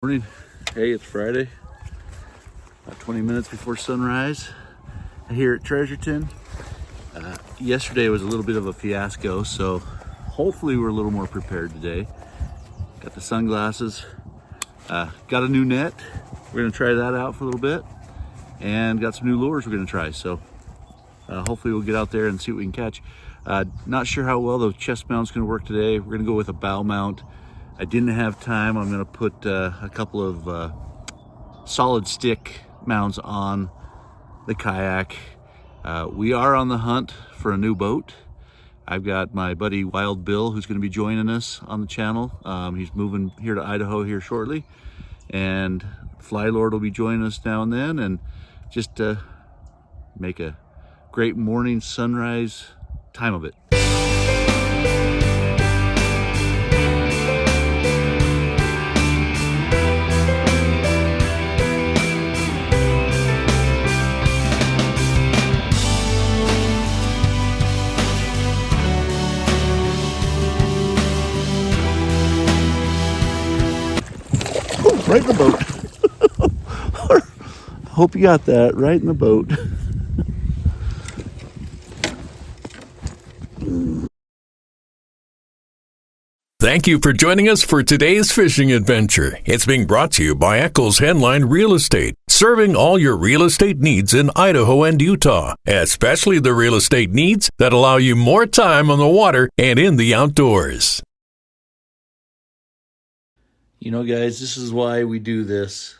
Morning. Hey, it's Friday, about 20 minutes before sunrise here at Treasureton. Yesterday was a little bit of a fiasco, so hopefully we're a little more prepared today. Got the sunglasses, got a new net. We're gonna try that out for a little bit, and got some new lures we're gonna try. So hopefully we'll get out there and see what we can catch. Not sure how well the chest mount's gonna work today. We're gonna go with a bow mount. I didn't have time. I'm gonna put a couple of solid stick mounts on the kayak. We are on the hunt for a new boat. I've got my buddy Wild Bill who's gonna be joining us on the channel. He's moving here to Idaho here shortly, and Fly Lord will be joining us now and then, and just make a great morning sunrise time of it. Right in the boat. Hope you got that, right in the boat. Thank you for joining us for today's fishing adventure. It's being brought to you by Eccles Headline Real Estate, serving all your real estate needs in Idaho and Utah, especially the real estate needs that allow you more time on the water and in the outdoors. You know, guys, this is why we do this.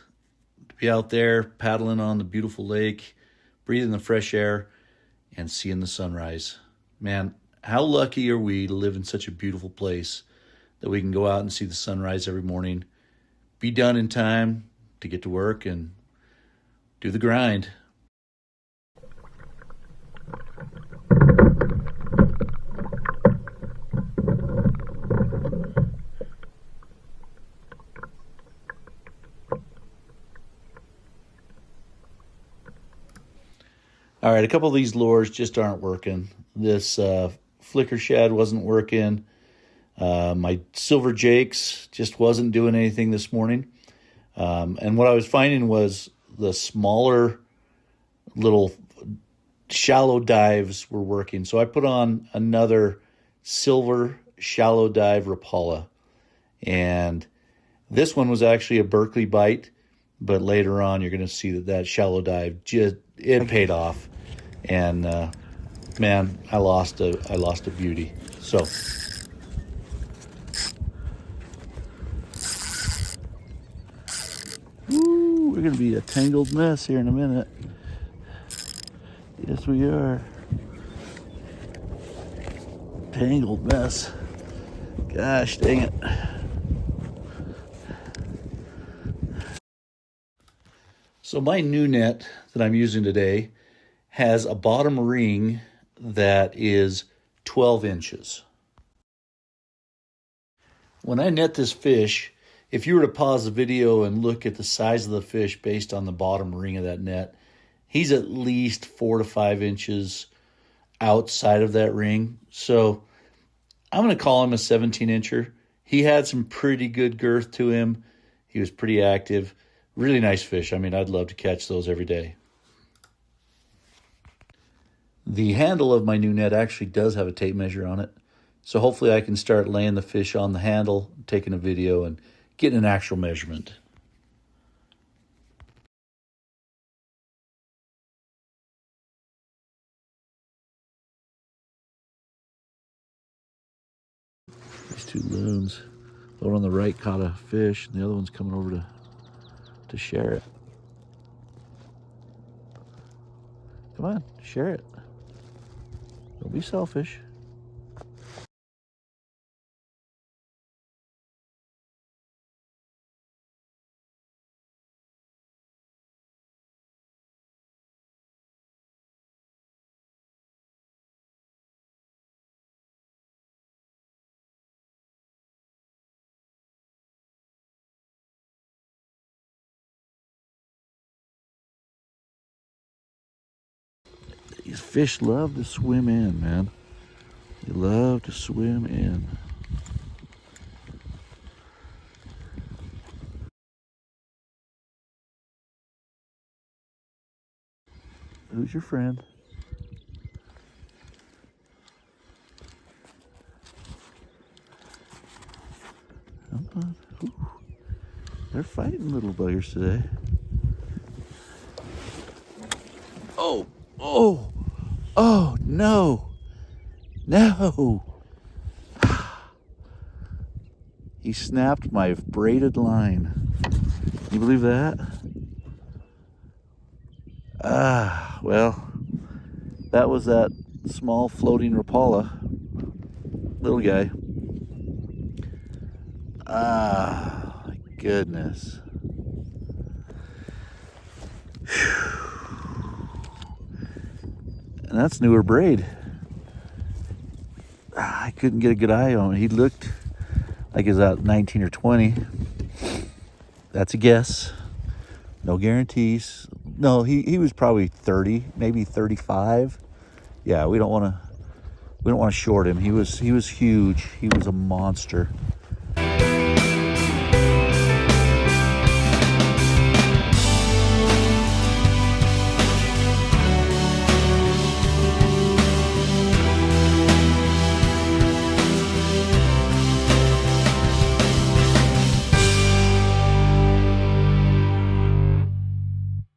To be out there paddling on the beautiful lake, breathing the fresh air, and seeing the sunrise. Man, how lucky are we to live in such a beautiful place that we can go out and see the sunrise every morning, be done in time to get to work and do the grind. All right, a couple of these lures just aren't working. This flicker shad wasn't working. My silver jakes just wasn't doing anything this morning. And what I was finding was the smaller little shallow dives were working. So I put on another silver shallow dive Rapala. And this one was actually a Berkeley bite, but later on you're going to see that shallow dive it paid off. And man, I lost a beauty. So we're going to be a tangled mess here in a minute. Yes, we are. Tangled mess. Gosh dang it. So my new net that I'm using today has a bottom ring that is 12 inches. When I net this fish, if you were to pause the video and look at the size of the fish based on the bottom ring of that net, he's at least 4 to 5 inches outside of that ring. So I'm going to call him a 17-incher. He had some pretty good girth to him. He was pretty active. Really nice fish. I mean, I'd love to catch those every day. The handle of my new net actually does have a tape measure on it. So hopefully I can start laying the fish on the handle, taking a video, and getting an actual measurement. These two loons. The one on the right caught a fish, and the other one's coming over to share it. Come on, share it. Don't be selfish. These fish love to swim in, man. They love to swim in. Who's your friend? Come on. Ooh. They're fighting little buggers today. Oh, oh, oh, no, no. He snapped my braided line. You believe that? Ah, well, that was that small floating Rapala. Little guy. Ah, my goodness. And that's newer braid. I couldn't get a good eye on him. He looked like he was out 19 or 20. That's a guess. No guarantees. No, he was probably 30, maybe 35. Yeah, we don't want to short him. He was huge. He was a monster.